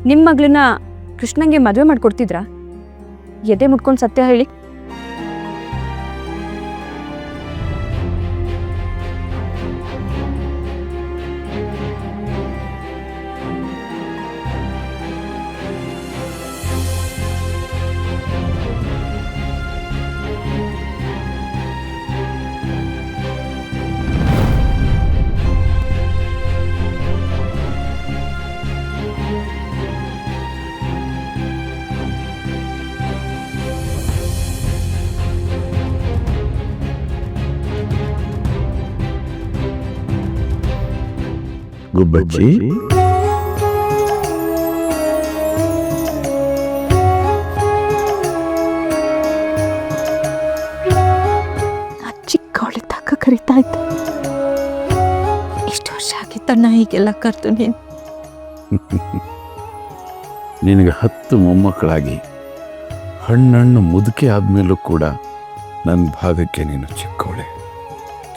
ನಿಮ್ಮ ಮಗಳನ್ನ ಕೃಷ್ಣಂಗೆ ಮದುವೆ ಮಾಡಿಕೊಡ್ತಿದ್ರಾ? ಎದೆ ಮುಟ್ಕೊಂಡು ಸತ್ಯ ಹೇಳಿ. ಗುಬ್ಬಚ್ಚಿ, ಚಿಕ್ಕವಳಿದ್ದಾಗ ಕರಿತಾ ಇದ್ದೆ. ಇಷ್ಟು ವರ್ಷ ಆಗಿತ್ತಣ್ಣ ಹೀಗೆಲ್ಲ ಕರ್ತು ನೀನು. ನಿನಗೆ 10 ಮೊಮ್ಮಕ್ಕಳಾಗಿ ಹಣ್ಣು ಮುದುಕೆ ಆದಮೇಲೂ ಕೂಡ ನನ್ನ ಭಾಗಕ್ಕೆ ನೀನು ಚಿಕ್ಕವಳೆ,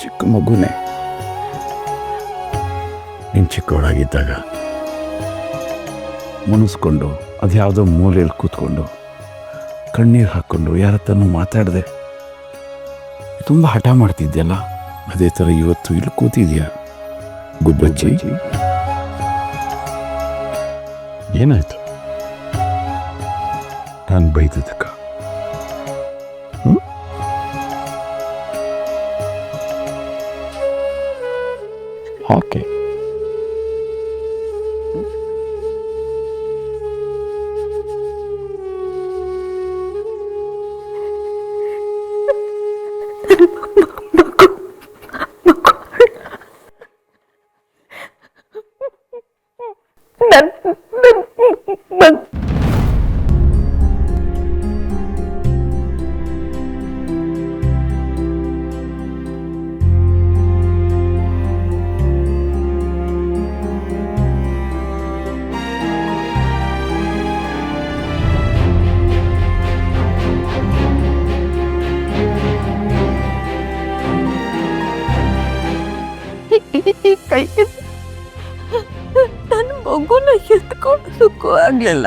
ಚಿಕ್ಕ ಮಗುನೇ. ನೀನು ಚಿಕ್ಕವಳಾಗಿದ್ದಾಗ ಮುನಿಸ್ಕೊಂಡು ಅದ್ಯಾವುದೋ ಮೂಲೆಯಲ್ಲಿ ಕೂತ್ಕೊಂಡು ಕಣ್ಣೀರು ಹಾಕ್ಕೊಂಡು ಯಾರ ಹತ್ರನೂ ಮಾತಾಡದೆ ತುಂಬ ಹಠ ಮಾಡ್ತಿದ್ಯಲ್ಲ, ಅದೇ ಥರ ಇವತ್ತು ಇಲ್ಲಿ ಕೂತಿದ್ಯಾ ಗುಬ್ಬಚ್ಚಿ. ಏನಾಯ್ತು ನಾನು ಬೈದಕ್ಕ? ಓಕೆ, ಕೈ ನನ್ನ ಮಗುನ ಎತ್ಕೊಳ್ಳೋದಕ್ಕೂ ಆಗ್ಲಿಲ್ಲ.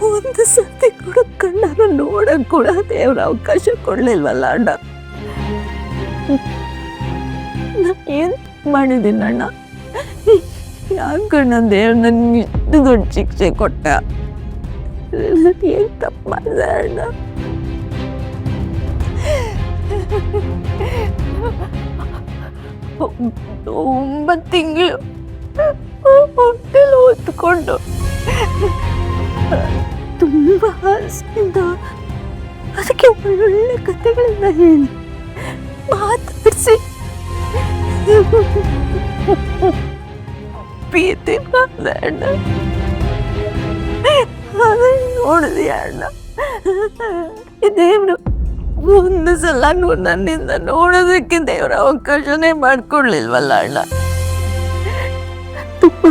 ಒಂದು ಸತಿ ಕೂಡ ಕಣ್ಣಾರ ನೋಡಕ್ ಕೂಡ ದೇವ್ರ ಅವಕಾಶ ಕೊಡ್ಲಿಲ್ವಲ್ಲ ಅಣ್ಣ. ನಾನು ಏನ್ ಮಾಡಿದ್ದೀನಿ ಅಣ್ಣ? ಯಾಕಣ್ಣ ದೇವ್ರ ನನ್ಗೆ ಇಷ್ಟು ದೊಡ್ಡ ಶಿಕ್ಷೆ ಕೊಟ್ಟ? ಏನ್ ತಪ್ಪು ಮಾಡಿದೆ ಅಣ್ಣ? 9 ತಿಂಗಳು ಹೊಟ್ಟೆಲಿ ಹೊತ್ಕೊಂಡು ತುಂಬ ಆಸೆಯಿಂದ ಅದಕ್ಕೆ ಒಳ್ಳೊಳ್ಳೆ ಕಥೆಗಳನ್ನ ಹೇಳಿ ಮಾತಾಡಿಸಿ ಪ್ರೀತಿ ಮಾಡಿದೆ ಅಣ್ಣ. ಅದನ್ನ ನೋಡಿದೆ ಅಣ್ಣ. ದೇವ್ರು ಒಂದು ಸಲ ನನ್ನಿಂದ ನೋಡೋದಕ್ಕೆ ದೇವರ ಅವಕಾಶನೇ ಮಾಡ್ಕೊಡ್ಲಿಲ್ವಲ್ಲ ಅಣ್ಣ. ತುಂಬ